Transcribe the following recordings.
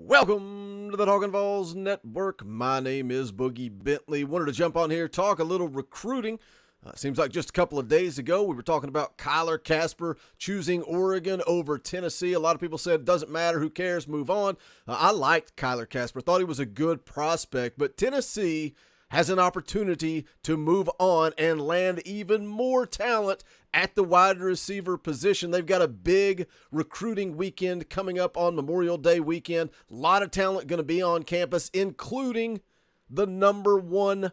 Welcome to the Talkin Vols Network. My name is Boogie Bentley. Wanted to jump on here, talk a little recruiting. Seems like just a couple of days ago, we were talking about Kyler Casper choosing Oregon over Tennessee. A lot of people said, it doesn't matter, who cares, move on. I liked Kyler Casper, thought he was a good prospect, but Tennessee has an opportunity to move on and land even more talent at the wide receiver position. They've got a big recruiting weekend coming up on Memorial Day weekend. A lot of talent going to be on campus, including the #1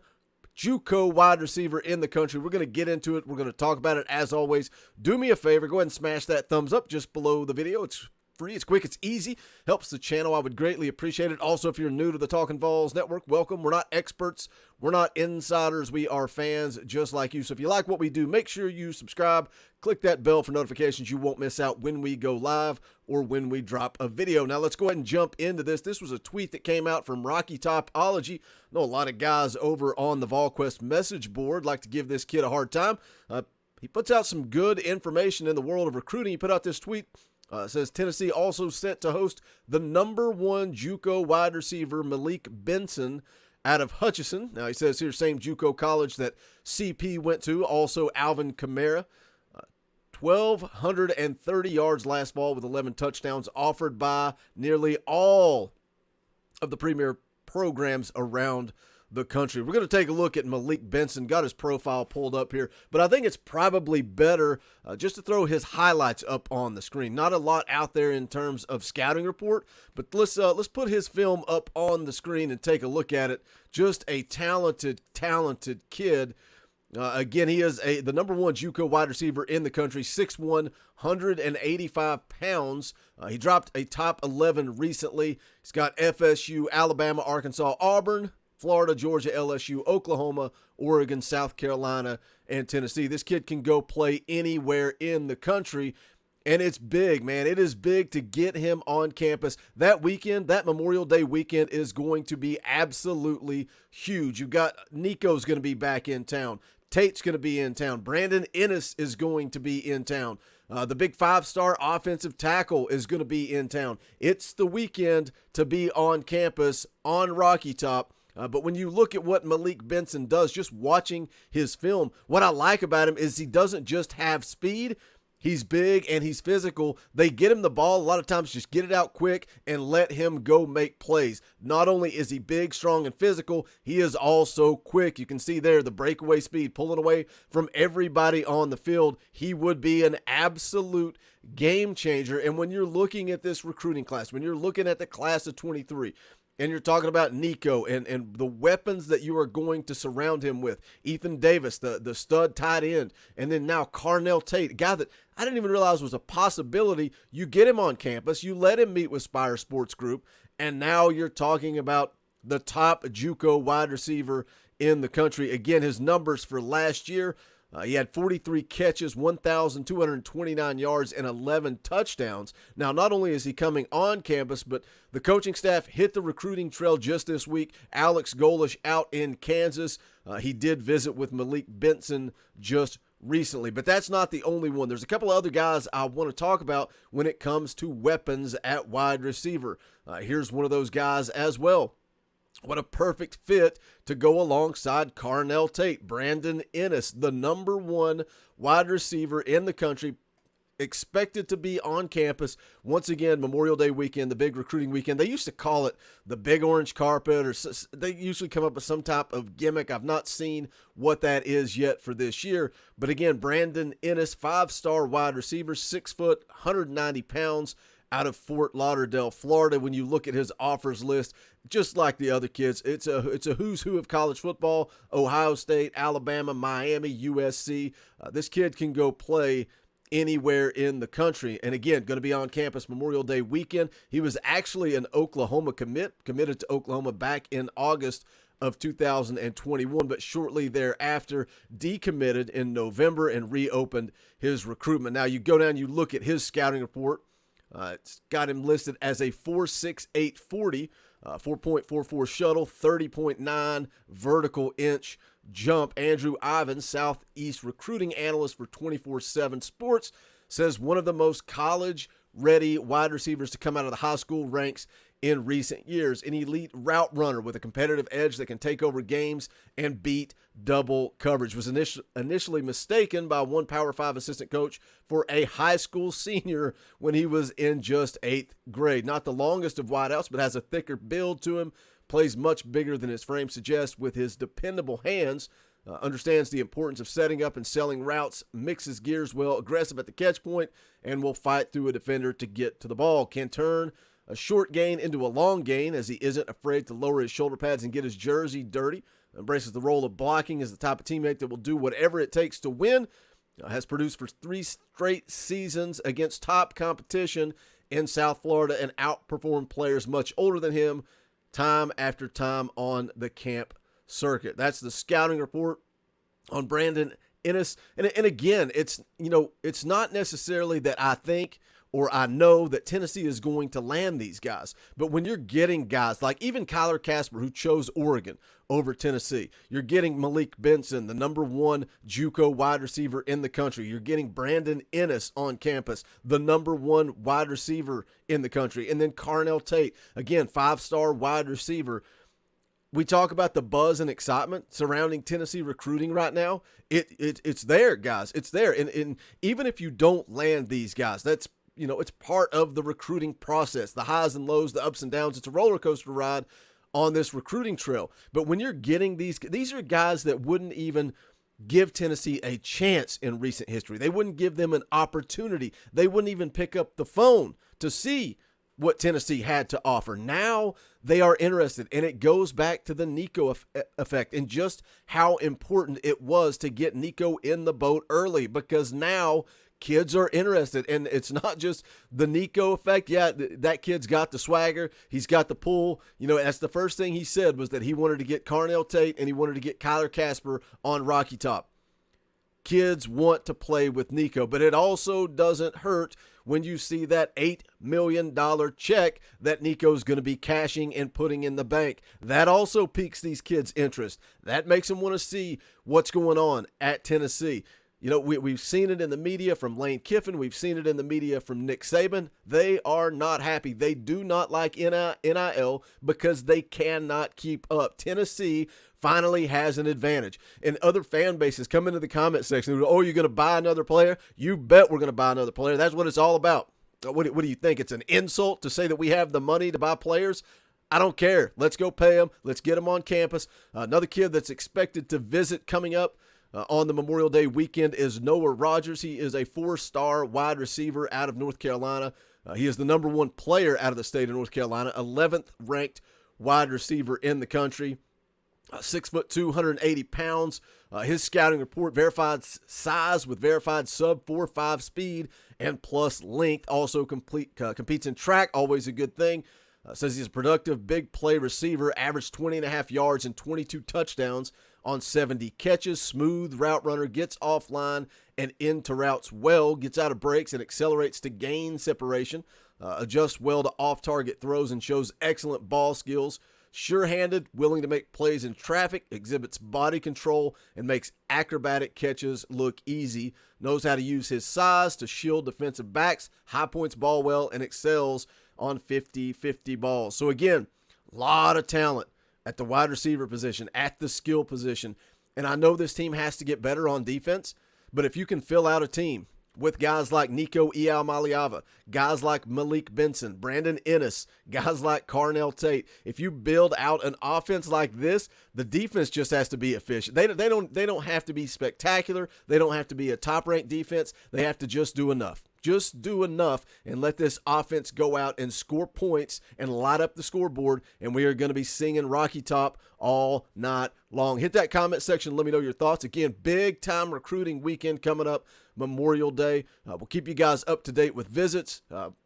JUCO wide receiver in the country. We're going to get into it. We're going to talk about it as always. Do me a favor, go ahead and smash that thumbs up just below the video. It's free, it's quick, it's easy, helps the channel. I would greatly appreciate it. Also, if you're new to the Talkin Vols Network, welcome. We're not experts, we're not insiders, we are fans just like you. So if you like what we do, make sure you subscribe, click that bell for notifications. You won't miss out when we go live or when we drop a video. Now let's go ahead and jump into this. This was a tweet that came out from Rocky Topology. I know a lot of guys over on the VolQuest message board like to give this kid a hard time. He puts out some good information in the world of recruiting. He put out this tweet. It says Tennessee also set to host the #1 JUCO wide receiver Malik Benson out of Hutchinson. Now he says here, same JUCO college that CP went to, also Alvin Kamara. 1,230 yards last fall with 11 touchdowns, offered by nearly all of the premier programs around the country. We're going to take a look at Malik Benson. Got his profile pulled up here, but I think it's probably better just to throw his highlights up on the screen. Not a lot out there in terms of scouting report, but let's put his film up on the screen and take a look at it. Just a talented kid. Again, he is the #1 JUCO wide receiver in the country, 6'1", 185 pounds. He dropped a top 11 recently. He's got FSU, Alabama, Arkansas, Auburn, Florida, Georgia, LSU, Oklahoma, Oregon, South Carolina, and Tennessee. This kid can go play anywhere in the country, and it's big, man. It is big to get him on campus. That weekend, that Memorial Day weekend, is going to be absolutely huge. You've got Nico's going to be back in town. Tate's going to be in town. Brandon Innis is going to be in town. The big 5-star offensive tackle is going to be in town. It's the weekend to be on campus on Rocky Top. But when you look at what Malik Benson does, just watching his film, what I like about him is he doesn't just have speed. He's big and he's physical. They get him the ball a lot of times, just get it out quick and let him go make plays. Not only is he big, strong, and physical, he is also quick. You can see there the breakaway speed, pulling away from everybody on the field. He would be an absolute game changer. And when you're looking at this recruiting class, when you're looking at the class of 23, and you're talking about Nico and the weapons that you are going to surround him with. Ethan Davis, the stud tight end. And then now Carnell Tate, a guy that I didn't even realize was a possibility. You get him on campus. You let him meet with Spire Sports Group. And now you're talking about the top JUCO wide receiver in the country. Again, his numbers for last year, he had 43 catches, 1,229 yards, and 11 touchdowns. Now, not only is he coming on campus, but the coaching staff hit the recruiting trail just this week. Alex Golish out in Kansas. He did visit with Malik Benson just recently, but that's not the only one. There's a couple of other guys I want to talk about when it comes to weapons at wide receiver. Here's one of those guys as well. What a perfect fit to go alongside Carnell Tate. Brandon Innis, the #1 wide receiver in the country, expected to be on campus once again Memorial Day weekend, the big recruiting weekend. They used to call it the big orange carpet, or they usually come up with some type of gimmick. I've not seen what that is yet for this year. But again, Brandon Innis, 5-star wide receiver, 6 foot, 190 pounds, out of Fort Lauderdale, Florida. When you look at his offers list, just like the other kids, it's a who's who of college football. Ohio State, Alabama, Miami, USC. This kid can go play anywhere in the country. And again, going to be on campus Memorial Day weekend. He was actually an Oklahoma committed to Oklahoma back in August of 2021, but shortly thereafter decommitted in November and reopened his recruitment. Now you go down, you look at his scouting report. It's got him listed as a 4.68 40, 4.44 shuttle, 30.9 vertical inch jump. Andrew Ivins, Southeast recruiting analyst for 24/7 Sports, says one of the most college-ready wide receivers to come out of the high school ranks in recent years. An elite route runner with a competitive edge that can take over games and beat double coverage. Was initially mistaken by one Power 5 assistant coach for a high school senior when he was in just 8th grade. Not the longest of wideouts, but has a thicker build to him. Plays much bigger than his frame suggests with his dependable hands. Understands the importance of setting up and selling routes, mixes gears well, aggressive at the catch point, and will fight through a defender to get to the ball. Can turn a short gain into a long gain as he isn't afraid to lower his shoulder pads and get his jersey dirty. Embraces the role of blocking as the type of teammate that will do whatever it takes to win. Has produced for 3 straight seasons against top competition in South Florida and outperformed players much older than him time after time on the camp circuit. That's the scouting report on Brandon Innis. And again, it's not necessarily that I think or I know that Tennessee is going to land these guys. But when you're getting guys like even Kyler Casper, who chose Oregon over Tennessee, you're getting Malik Benson, the #1 JUCO wide receiver in the country. You're getting Brandon Innis on campus, the #1 wide receiver in the country. And then Carnell Tate, again, 5-star wide receiver. We talk about the buzz and excitement surrounding Tennessee recruiting right now. It's there, guys. It's there. And even if you don't land these guys, that's, it's part of the recruiting process, the highs and lows, the ups and downs. It's a roller coaster ride on this recruiting trail. But when you're getting these are guys that wouldn't even give Tennessee a chance in recent history. They wouldn't give them an opportunity. They wouldn't even pick up the phone to see what Tennessee had to offer. Now they are interested, and it goes back to the Nico effect and just how important it was to get Nico in the boat early, because now kids are interested. And it's not just the Nico effect. Yeah, that kid's got the swagger. He's got the pull. That's the first thing he said, was that he wanted to get Carnell Tate and he wanted to get Kyler Casper on Rocky Top. Kids want to play with Nico, but it also doesn't hurt when you see that $8 million check that Nico's going to be cashing and putting in the bank. That also piques these kids' interest. That makes them want to see what's going on at Tennessee. We've seen it in the media from Lane Kiffin. We've seen it in the media from Nick Saban. They are not happy. They do not like NIL because they cannot keep up. Tennessee finally has an advantage. And other fan bases come into the comment section. Oh, you're going to buy another player? You bet we're going to buy another player. That's what it's all about. What do you think? It's an insult to say that we have the money to buy players? I don't care. Let's go pay them. Let's get them on campus. Another kid that's expected to visit coming up on the Memorial Day weekend is Noah Rogers. He is a 4-star wide receiver out of North Carolina. He is the #1 player out of the state of North Carolina, 11th ranked wide receiver in the country. 6'2", 280 pounds. His scouting report: verified size with verified sub 4.5 speed and plus length. Also competes in track, always a good thing. Says he's a productive big play receiver, averaged 20.5 yards and 22 touchdowns on 70 catches. Smooth route runner, gets offline and into routes well, gets out of breaks and accelerates to gain separation. Adjusts well to off-target throws and shows excellent ball skills. Sure-handed, willing to make plays in traffic, exhibits body control, and makes acrobatic catches look easy. Knows how to use his size to shield defensive backs, high points ball well, and excels on 50-50 balls. So again, a lot of talent at the wide receiver position, at the skill position. And I know this team has to get better on defense, but if you can fill out a team with guys like Nico Iamaleava, guys like Malik Benson, Brandon Innis, guys like Carnell Tate, if you build out an offense like this, the defense just has to be efficient. They don't have to be spectacular. They don't have to be a top-ranked defense. They have to just do enough. Just do enough and let this offense go out and score points and light up the scoreboard, and we are going to be singing Rocky Top all night long. Hit that comment section. Let me know your thoughts. Again, big-time recruiting weekend coming up, Memorial Day. We'll keep you guys up to date with visits,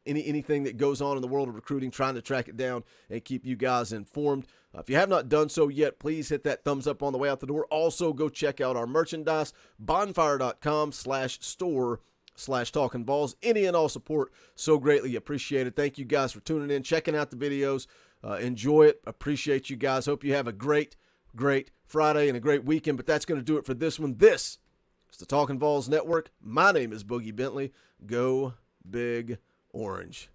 anything that goes on in the world of recruiting, trying to track it down and keep you guys informed. If you have not done so yet, please hit that thumbs up on the way out the door. Also, go check out our merchandise, bonfire.com/store/Talkin Vols. Any and all support, so greatly appreciated. Thank you guys for tuning in, checking out the videos. Enjoy it. Appreciate you guys. Hope you have a great Friday and a great weekend. But that's going to do it for this one. This is the Talkin Vols Network. My name is Boogie Bentley. Go Big Orange.